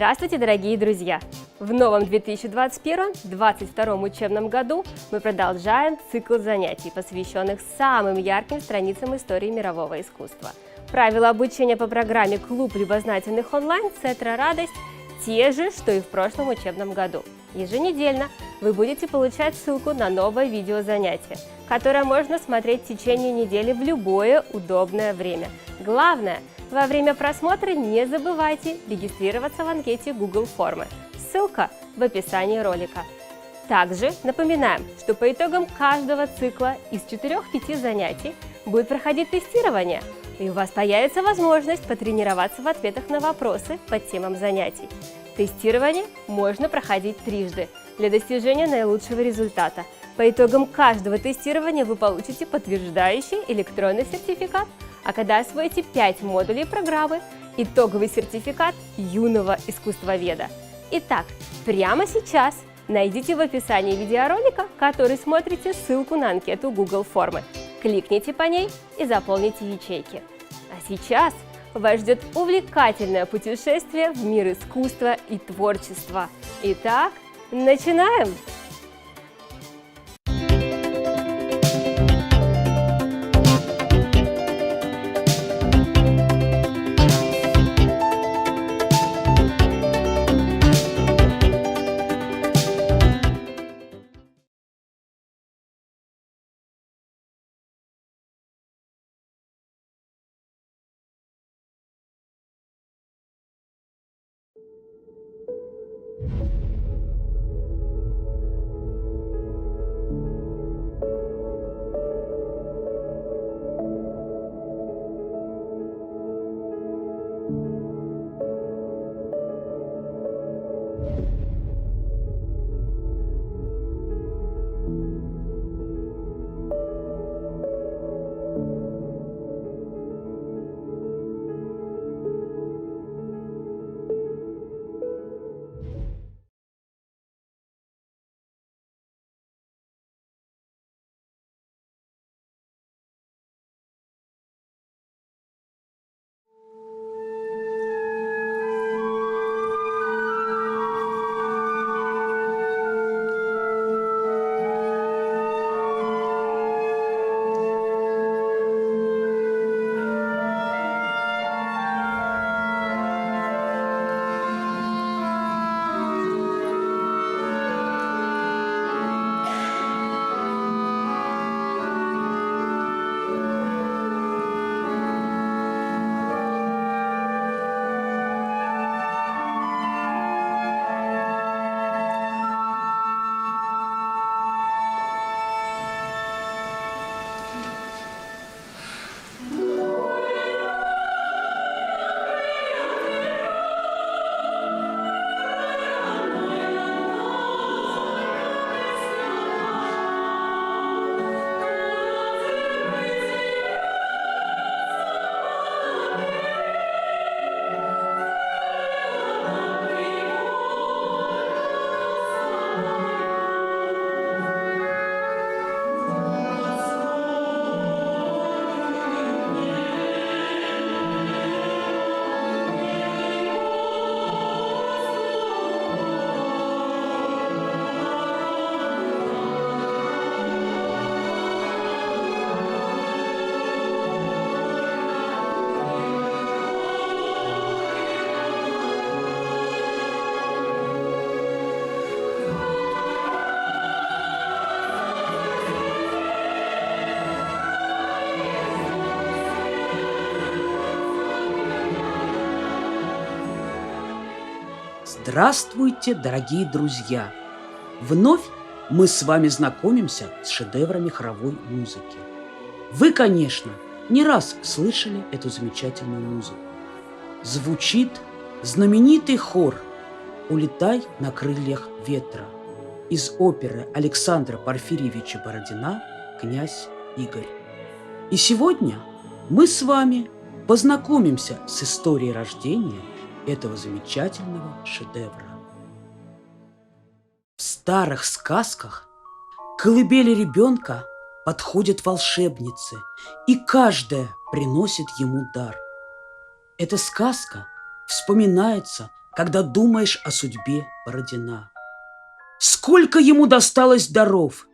Здравствуйте, дорогие друзья! В новом 2021-2022 учебном году мы продолжаем цикл занятий, посвященных самым ярким страницам истории мирового искусства. Правила обучения по программе «Клуб любознательных онлайн» Центра «Радость» те же, что и в прошлом учебном году. Еженедельно вы будете получать ссылку на новое видеозанятие, которое можно смотреть в течение недели в любое удобное время. Главное, во время просмотра не забывайте регистрироваться в анкете Google формы. Ссылка в описании ролика. Также напоминаем, что по итогам каждого цикла из 4-5 занятий будет проходить тестирование, и у вас появится возможность потренироваться в ответах на вопросы по темам занятий. Тестирование можно проходить трижды для достижения наилучшего результата. По итогам каждого тестирования вы получите подтверждающий электронный сертификат, а когда освоите 5 модулей программы, итоговый сертификат юного искусствоведа. Итак, прямо сейчас найдите в описании видеоролика, который смотрите, ссылку на анкету Google формы. Кликните по ней и заполните ячейки. А сейчас вас ждет увлекательное путешествие в мир искусства и творчества. Итак, начинаем! Здравствуйте, дорогие друзья! Вновь мы с вами знакомимся с шедеврами хоровой музыки. Вы, конечно, не раз слышали эту замечательную музыку. Звучит знаменитый хор «Улетай на крыльях ветра» из оперы Александра Порфирьевича Бородина «Князь Игорь». И сегодня мы с вами познакомимся с историей рождения этого замечательного шедевра. В старых сказках к колыбели ребенка подходят волшебницы, и каждая приносит ему дар. Эта сказка вспоминается когда думаешь о судьбе Бородина. Сколько ему досталось даров,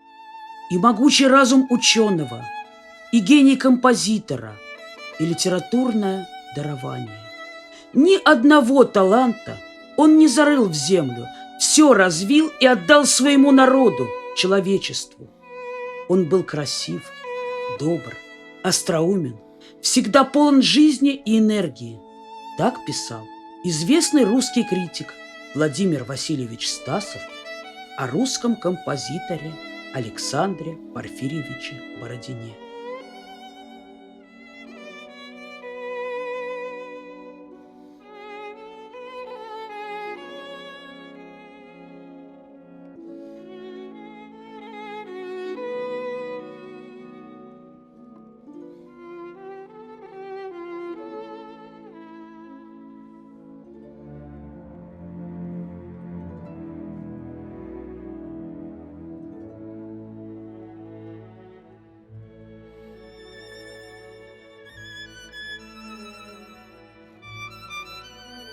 и могучий разум ученого, и гений композитора, и литературное дарование. Ни одного таланта он не зарыл в землю, все развил и отдал своему народу, человечеству. Он был красив, добр, остроумен, всегда полон жизни и энергии. Так писал известный русский критик Владимир Васильевич Стасов о русском композиторе Александре Порфирьевиче Бородине.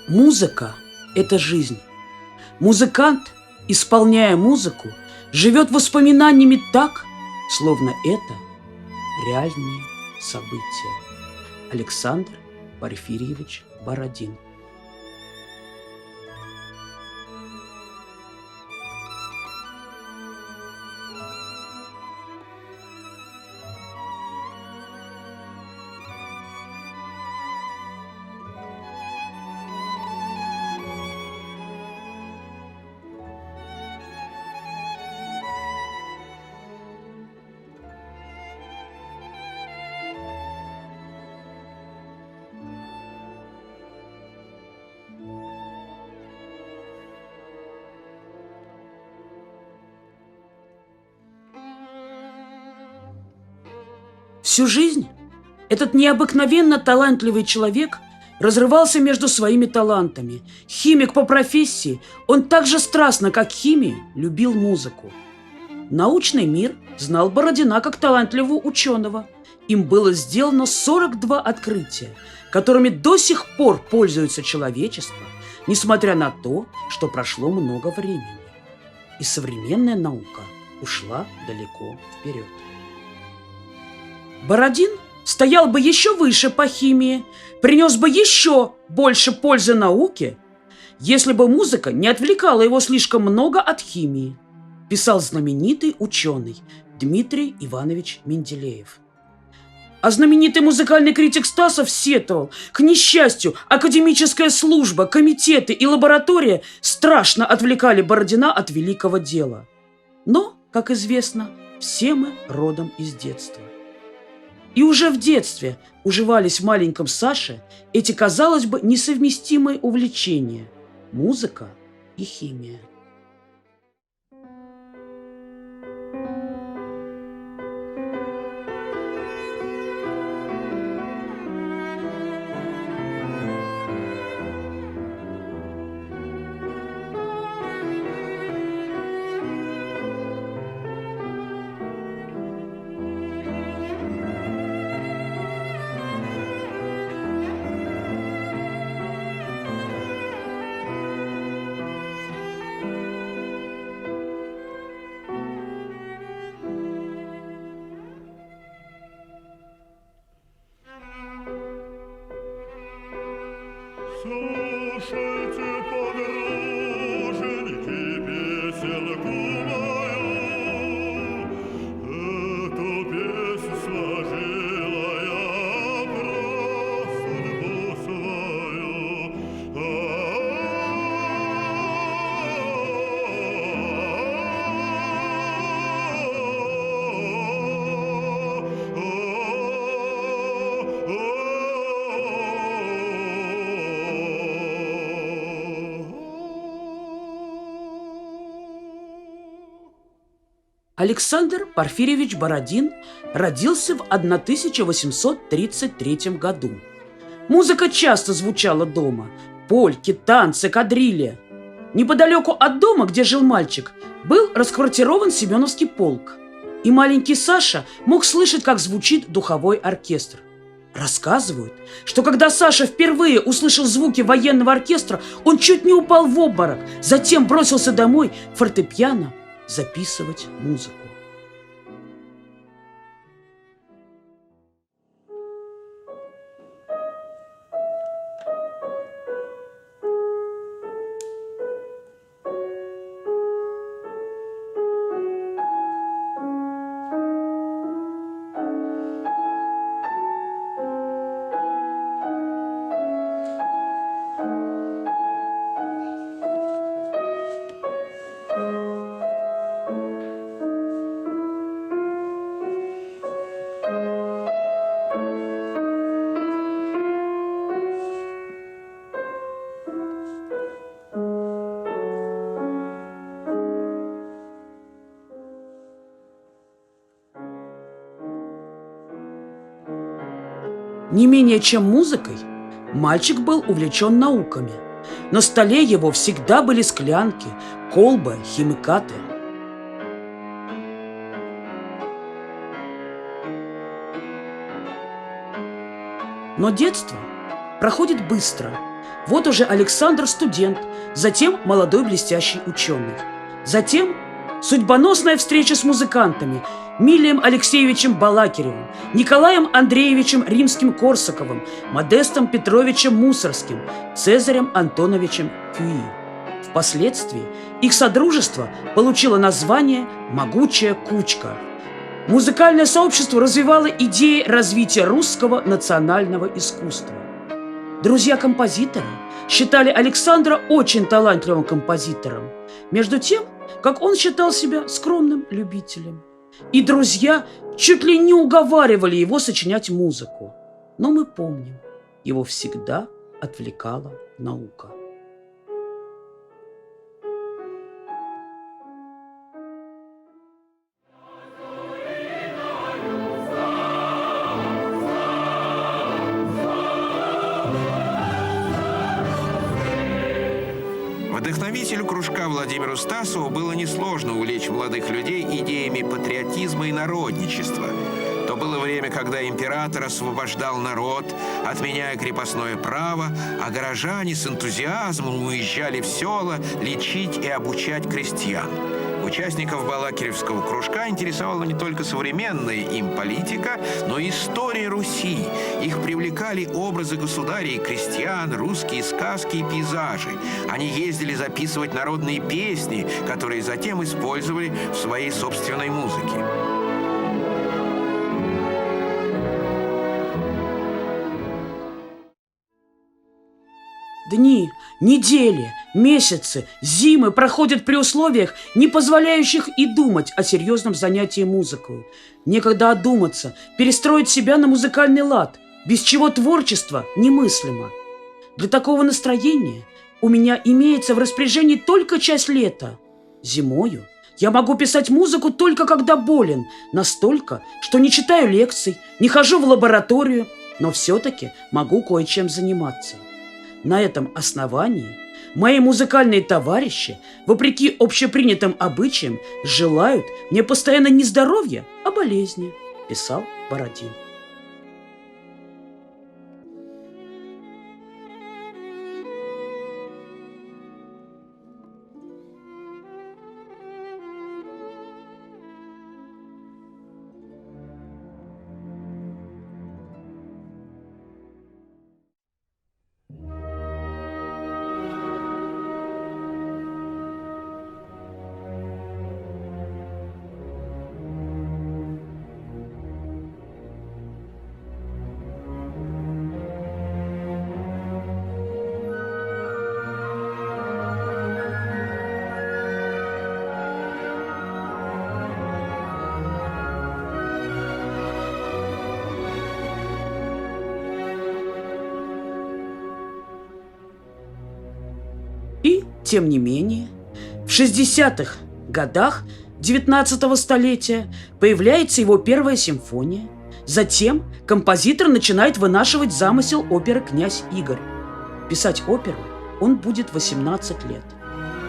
Музыка – это жизнь. Музыкант, исполняя музыку, живет воспоминаниями так, словно это реальные события. Александр Порфирьевич Бородин. Всю жизнь этот необыкновенно талантливый человек разрывался между своими талантами. Химик по профессии, он так же страстно, как химия, любил музыку. Научный мир знал Бородина как талантливого ученого. Им было сделано 42 открытия, которыми до сих пор пользуется человечество, несмотря на то, что прошло много времени. И современная наука ушла далеко вперед. Бородин стоял бы еще выше по химии, принес бы еще больше пользы науке, если бы музыка не отвлекала его слишком много от химии, писал знаменитый ученый Дмитрий Иванович Менделеев. А знаменитый музыкальный критик Стасов сетовал: к несчастью, академическая служба, комитеты и лаборатория страшно отвлекали Бородина от великого дела. Но, как известно, все мы родом из детства. И уже в детстве уживались в маленьком Саше эти, казалось бы, несовместимые увлечения – музыка и химия. Слушайте, подорожники, песенку мою. Эту песню сложила я про судьбу свою. Александр Порфирьевич Бородин родился в 1833 году. Музыка часто звучала дома – польки, танцы, кадрили. Неподалеку от дома, где жил мальчик, был расквартирован Семеновский полк. И маленький Саша мог слышать, как звучит духовой оркестр. Рассказывают, что когда Саша впервые услышал звуки военного оркестра, он чуть не упал в обморок, затем бросился домой фортепиано записывать музыку. Не менее чем музыкой, мальчик был увлечен науками. На столе его всегда были склянки, колбы, химикаты. Но детство проходит быстро. Вот уже Александр студент, затем молодой блестящий ученый. Затем судьбоносная встреча с музыкантами Милием Алексеевичем Балакиревым, Николаем Андреевичем Римским-Корсаковым, Модестом Петровичем Мусорским, Цезарем Антоновичем Кюи. Впоследствии их содружество получило название «Могучая кучка». Музыкальное сообщество развивало идеи развития русского национального искусства. Друзья композитора считали Александра очень талантливым композитором, между тем, как он считал себя скромным любителем. И друзья чуть ли не уговаривали его сочинять музыку. Но мы помним, его всегда отвлекала наука. Вдохновителю кружка Владимиру Стасову было несложно увлечь молодых людей идеями патриотизма и народничества. То было время, когда император освобождал народ, отменяя крепостное право, а горожане с энтузиазмом уезжали в села лечить и обучать крестьян. Участников Балакиревского кружка интересовала не только современная им политика, но и история Руси. Их привлекали образы государей и крестьян, русские сказки и пейзажи. Они ездили записывать народные песни, которые затем использовали в своей собственной музыке. Дни, недели, месяцы, зимы проходят при условиях, не позволяющих и думать о серьезном занятии музыкой. Некогда одуматься, перестроить себя на музыкальный лад, без чего творчество немыслимо. Для такого настроения у меня имеется в распоряжении только часть лета. Зимою я могу писать музыку только когда болен, настолько, что не читаю лекций, не хожу в лабораторию, но все-таки могу кое-чем заниматься. На этом основании мои музыкальные товарищи, вопреки общепринятым обычаям, желают мне постоянно не здоровья, а болезни, писал Бородин. И, тем не менее, в 60-х годах 19-го столетия появляется его первая симфония. Затем композитор начинает вынашивать замысел оперы «Князь Игорь». Писать оперу он будет 18 лет.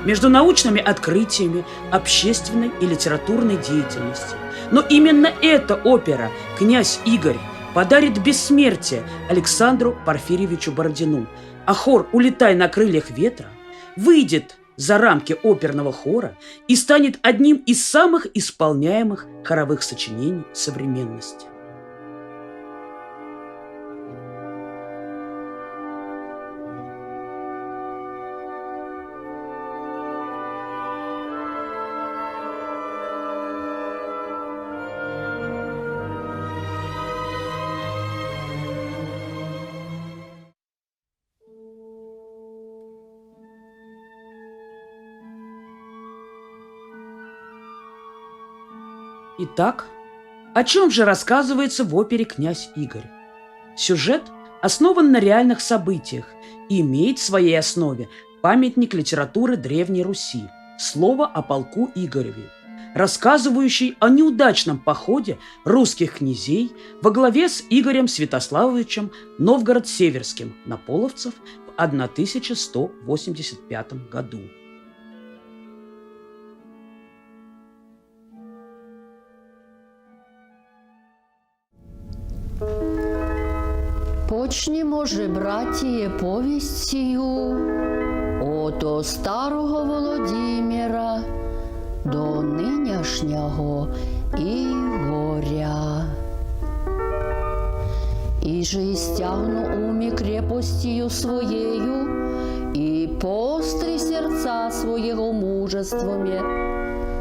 Между научными открытиями, общественной и литературной деятельностью. Но именно эта опера «Князь Игорь» подарит бессмертие Александру Порфирьевичу Бородину, а хор «Улетай на крыльях ветра» выйдет за рамки оперного хора и станет одним из самых исполняемых хоровых сочинений современности. Итак, о чем же рассказывается в опере «Князь Игорь»? Сюжет основан на реальных событиях и имеет в своей основе памятник литературы Древней Руси «Слово о полку Игореве», рассказывающий о неудачном походе русских князей во главе с Игорем Святославовичем Новгород-Северским на половцев в 1185 году. Почнімо же, братіє, повість сію ото старого Володимира до ниняшнього Ігоря. І же і стягну умі крепостію своєю, і пострі серця своєго мужествами,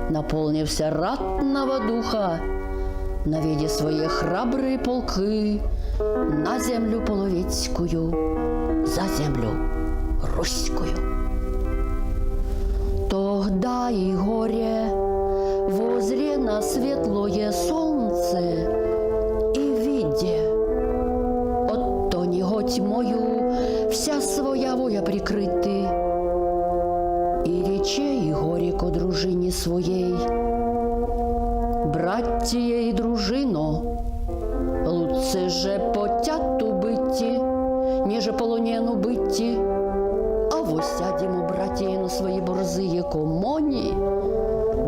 наполнився ратного духа, наведе свои храбрые полки на землю половецкую, за землю руськую. Тогда и горе возре на светлое солнце и виде, от то него тьмою вся своя воя прикрыты, и рече и горе ко дружине своей: «Братья и дружино, лучше же потяту быти, неже полонену быти, а восядемо, братья, на свои борзые комони,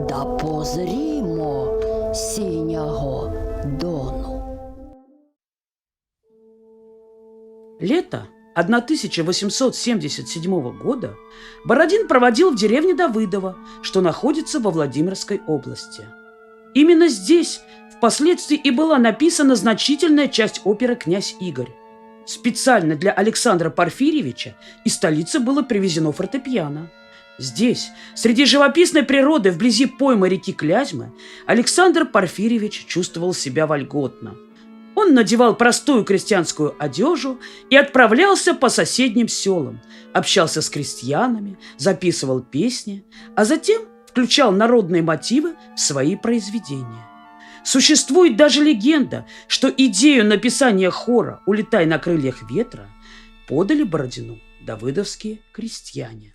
да позримо синяго дону». Лето 1877 года Бородин проводил в деревне Давыдово, что находится во Владимирской области. Именно здесь впоследствии и была написана значительная часть оперы «Князь Игорь». Специально для Александра Порфирьевича из столицы было привезено фортепиано. Здесь, среди живописной природы вблизи поймы реки Клязьмы, Александр Порфирьевич чувствовал себя вольготно. Он надевал простую крестьянскую одежду и отправлялся по соседним селам, общался с крестьянами, записывал песни, а затем включал народные мотивы в свои произведения. Существует даже легенда, что идею написания хора «Улетай на крыльях ветра» подали Бородину давыдовские крестьяне.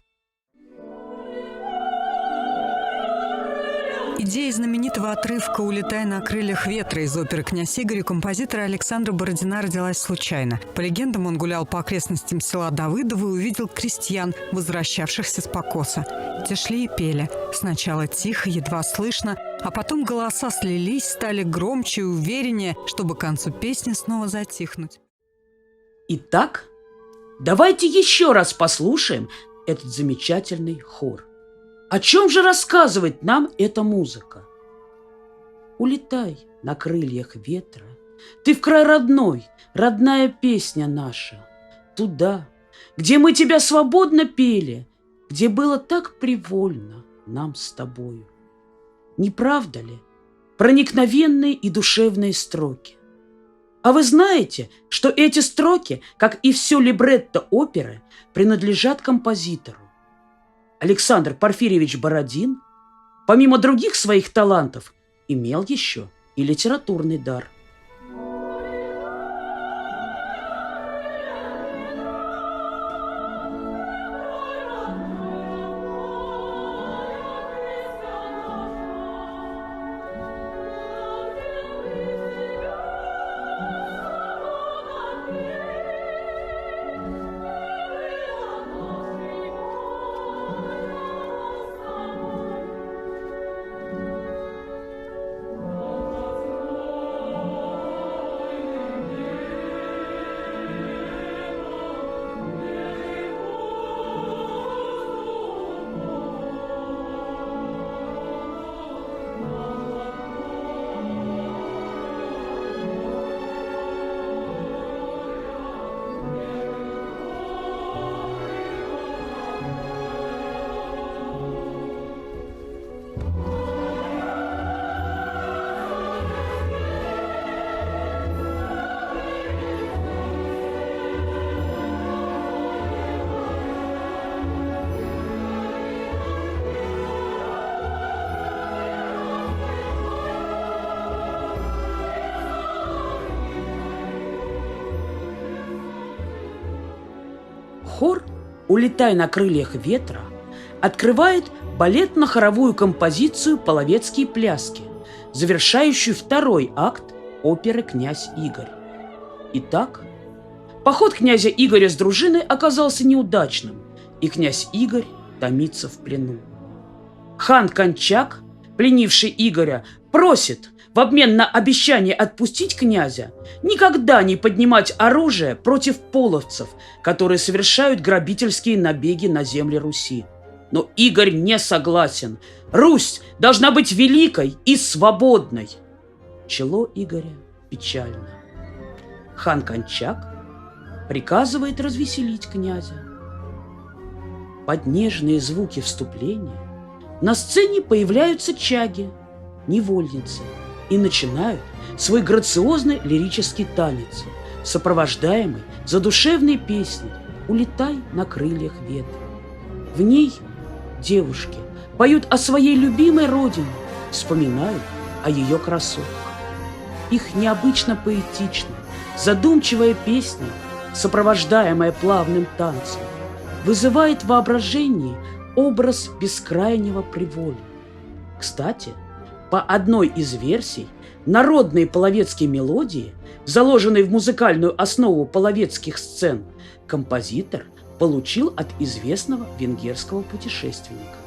Идея знаменитого отрывка «Улетай на крыльях ветра» из оперы «Князь Игорь» у композитора Александра Бородина родилась случайно. По легендам, он гулял по окрестностям села Давыдово и увидел крестьян, возвращавшихся с покоса. Те шли и пели. Сначала тихо, едва слышно, а потом голоса слились, стали громче и увереннее, чтобы к концу песни снова затихнуть. Итак, давайте еще раз послушаем этот замечательный хор. О чем же рассказывает нам эта музыка? Улетай на крыльях ветра, ты в край родной, родная песня наша, туда, где мы тебя свободно пели, где было так привольно нам с тобою. Не правда ли? Проникновенные и душевные строки. А вы знаете, что эти строки, как и все либретто оперы, принадлежат композитору? Александр Порфирьевич Бородин, помимо других своих талантов, имел еще и литературный дар. хор «Улетай на крыльях ветра» открывает балетно-хоровую композицию «Половецкие пляски», завершающую второй акт оперы «Князь Игорь». Итак, поход князя Игоря с дружиной оказался неудачным, и князь Игорь томится в плену. Хан Кончак, пленивший Игоря, просит в обмен на обещание отпустить князя никогда не поднимать оружие против половцев, которые совершают грабительские набеги на земли Руси. Но Игорь не согласен. Русь должна быть великой и свободной. Чело Игоря печально. Хан Кончак приказывает развеселить князя. Под нежные звуки вступления на сцене появляются чаги, невольницы, и начинают свой грациозный лирический танец, сопровождаемый задушевной песней «Улетай на крыльях ветра». В ней девушки поют о своей любимой родине, вспоминают о ее красотах. Их необычно поэтичная, задумчивая песня, сопровождаемая плавным танцем, вызывает в воображении образ бескрайнего приволья. Кстати, по одной из версий, народные половецкие мелодии, заложенные в музыкальную основу половецких сцен, композитор получил от известного венгерского путешественника.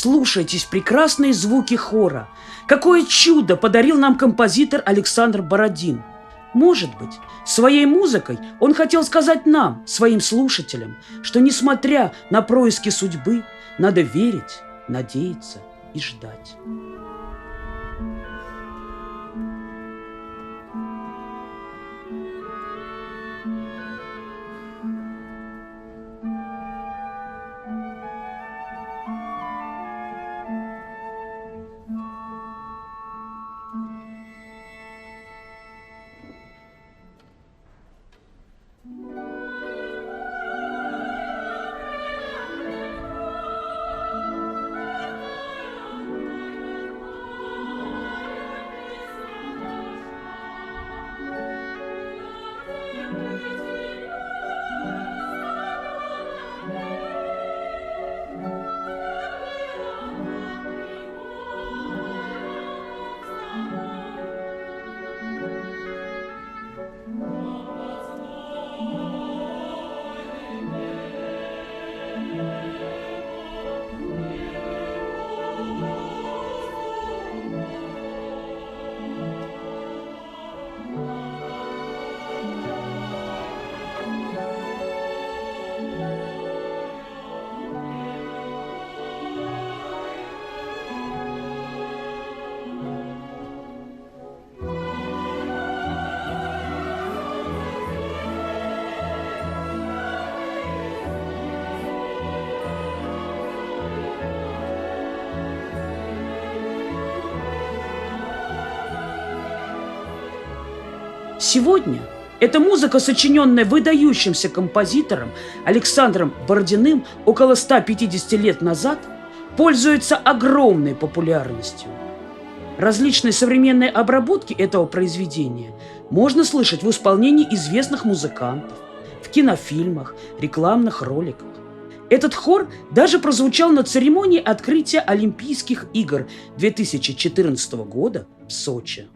Вслушайтесь в прекрасные звуки хора. Какое чудо подарил нам композитор Александр Бородин. Может быть, своей музыкой он хотел сказать нам, своим слушателям, что, несмотря на происки судьбы, надо верить, надеяться и ждать. Сегодня эта музыка, сочиненная выдающимся композитором Александром Бородиным около 150 лет назад, пользуется огромной популярностью. Различные современные обработки этого произведения можно слышать в исполнении известных музыкантов, в кинофильмах, рекламных роликах. Этот хор даже прозвучал на церемонии открытия Олимпийских игр 2014 года в Сочи.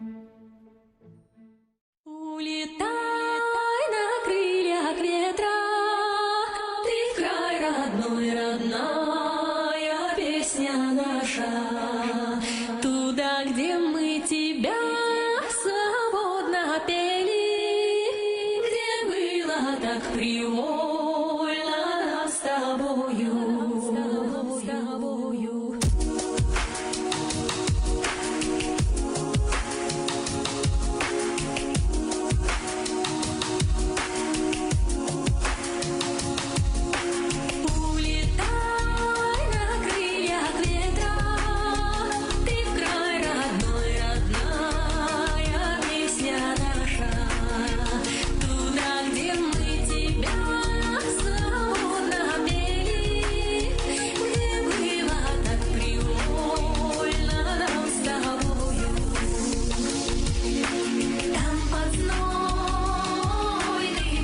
так привольно нам с тобою. Улетай на крыльях ветра, ты в край родной, родная песня наша. Туда, где мы тебя свободно пели, где было так привольно нам с тобою. Там под знойным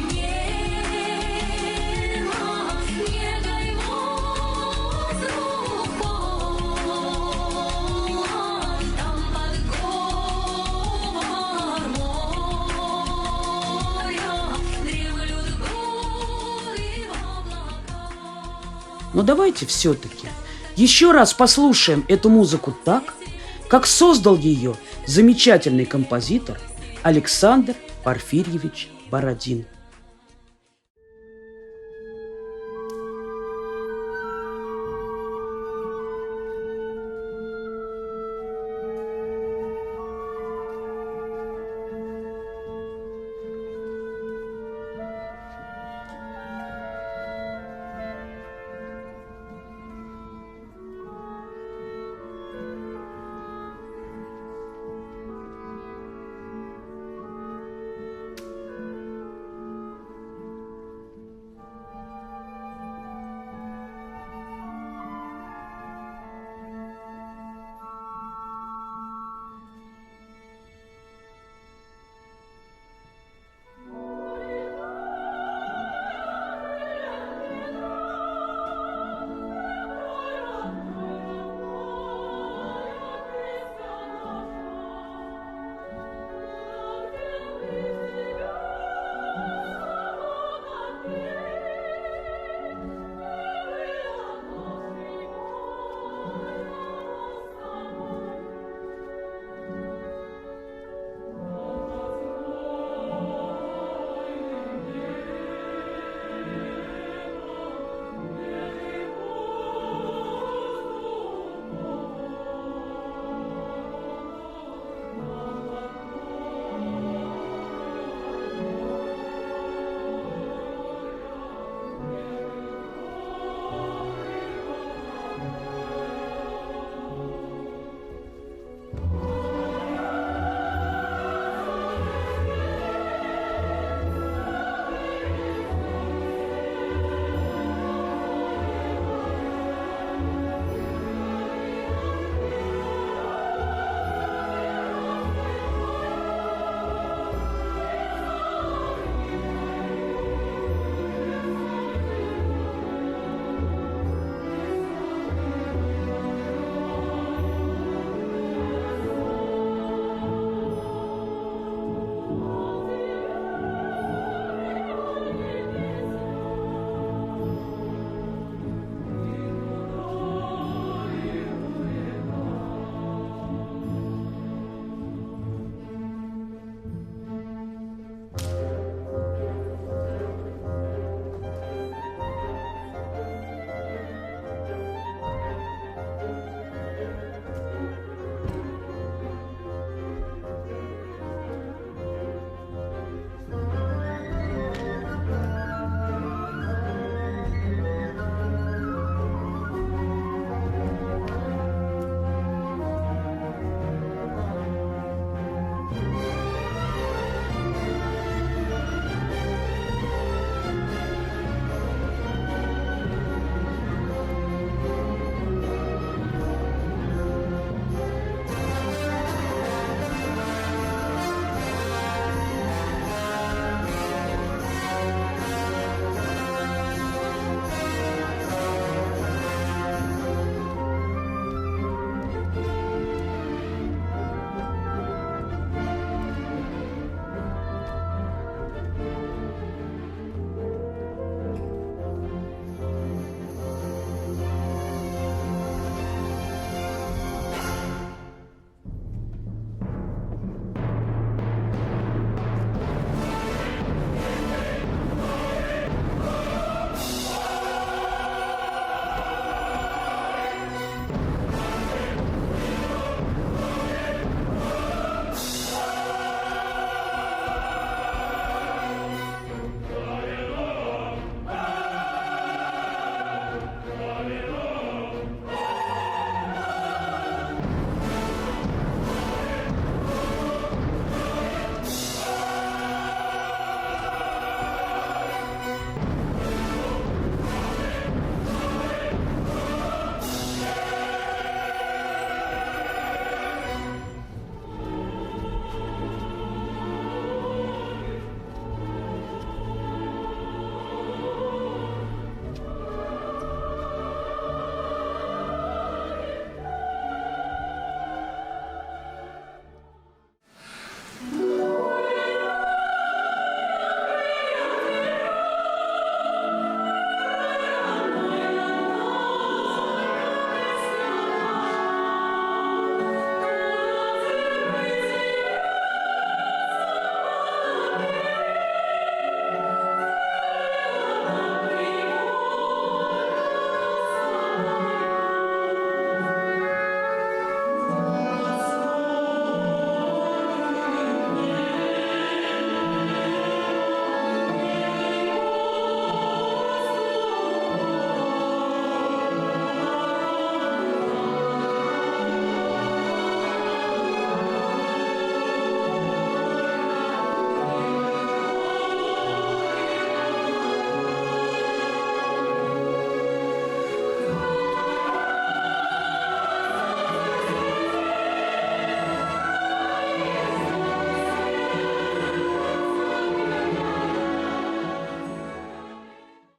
небом негой воздух полон, там под говор моря дремлют горы в облаках. Но давайте все-таки еще раз послушаем эту музыку так, как создал ее замечательный композитор Александр Порфирьевич Бородин.